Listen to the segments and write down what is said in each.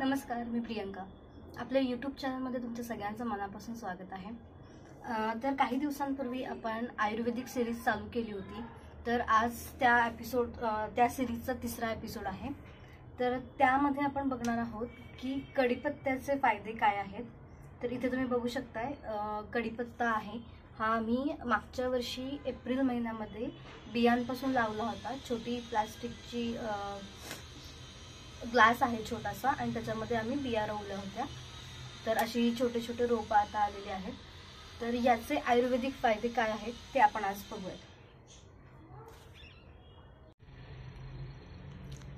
नमस्कार, मी प्रियंका. आपल्या यूट्यूब चॅनलमध्ये तुमच्या सगळ्यांचं मनापासून स्वागत आहे. तर काही दिवसांपूर्वी आपण आयुर्वेदिक सिरीज चालू केली होती. तर आज त्या सिरीजचा तिसरा एपिसोड आहे. तर त्यामध्ये आपण बघणार आहोत की कढीपत्त्याचे फायदे काय आहेत. तर इथे तुम्ही बघू शकताय कढीपत्ता आहे. हा मी मागच्या वर्षी एप्रिल महिन्यामध्ये बियांपासून लावला होता. छोटी प्लास्टिकची ग्लास आहे छोटासा आणि त्याच्यामध्ये आम्ही बिया रोवल्या होत्या. तर अशी छोटे छोटे रोपं आता आलेली आहेत. तर याचे आयुर्वेदिक फायदे काय आहेत ते आपण आज बघूयात.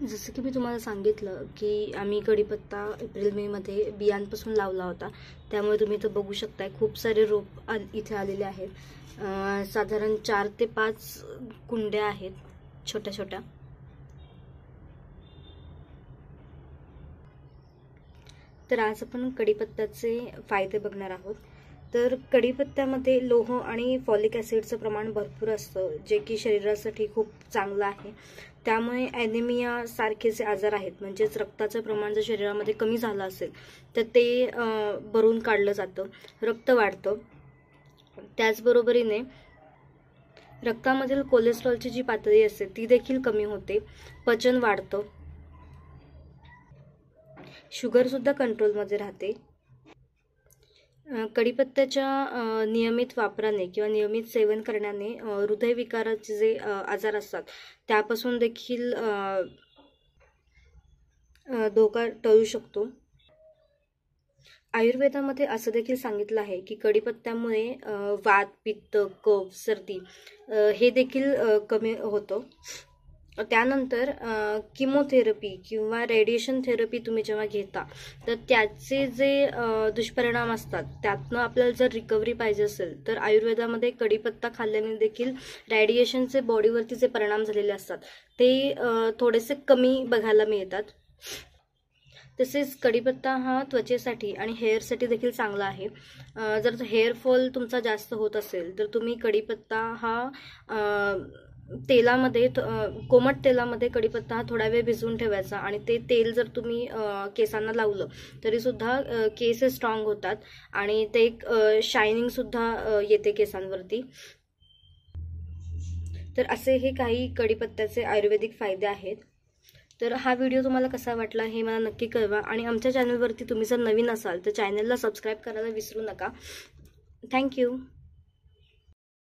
जसं की मी तुम्हाला सांगितलं की आम्ही कढीपत्ता एप्रिल मे मध्ये बियांपासून लावला होता. त्यामुळे तुम्ही इथं बघू शकताय खूप सारे रोप इथे आलेले आहेत. साधारण 4 ते 5 कुंड्या आहेत छोट्या छोट्या. तर आज आपण कढीपत्त्याचे फायदे बघणार आहोत. तर कढीपत्त्यामध्ये लोह आणि फॉलिक ॲसिडचं प्रमाण भरपूर असतं, जे की शरीरासाठी खूप चांगलं आहे. त्यामुळे ॲनिमिया सारखेचे आजार आहेत, म्हणजेच रक्ताचं प्रमाण जर शरीरामध्ये कमी झालं असेल तर ते भरून काढलं जातं, रक्त वाढतं. त्याचबरोबरीने रक्तामधील कोलेस्ट्रॉलची जी पातळी असते ती देखील कमी होते, पचन वाढतं, शुगर सुद्धा कंट्रोलमध्ये राहते. कढीपत्त्याच्या नियमित वापराने किंवा नियमित सेवन करण्याने हृदयविकाराचे जे आजार असतात त्यापासून देखील धोका टळू शकतो. आयुर्वेदामध्ये असं देखील सांगितलं आहे की कढीपत्त्यामुळे वात, पित्त, कफ, सर्दी हे देखील कमी होतं. त्यानंतर किमोथेरपी किंवा रेडिएशन थेरपी तुम्ही जेव्हा घेता तर त्याचे जे दुष्परिणाम असतात त्यातनं आपल्याला जर रिकव्हरी पाहिजे असेल तर आयुर्वेदामध्ये कढीपत्ता खाल्ल्याने देखील रेडिएशनचे बॉडीवरती जे परिणाम झालेले असतात ते थोडेसे कमी बघायला मिळतात. तसेच कढीपत्ता हा त्वचेसाठी आणि हेअरसाठी देखील चांगला आहे. जर हेअरफॉल तुमचा जास्त होत असेल तर तुम्ही कढीपत्ता हा तेलामध्ये कोमट तेलामध्ये कढीपत्ता हा थोडा वेळ भिजवून ठेवायचा आणि ते तेल जर तुम्ही केसांना लावलं तरी सुद्धा केस स्ट्रॉंग होतात आणि ते एक शायनिंग सुद्धा येते केसांवरती. तर असे हे काही कढीपत्त्याचे आयुर्वेदिक फायदे आहेत. तर हा व्हिडिओ तुम्हाला कसा वाटला हे मला नक्की कळवा आणि आमच्या चॅनलवरती तुम्ही जर नवीन असाल तर चॅनलला सबस्क्राईब करायला विसरू नका. थँक्यू.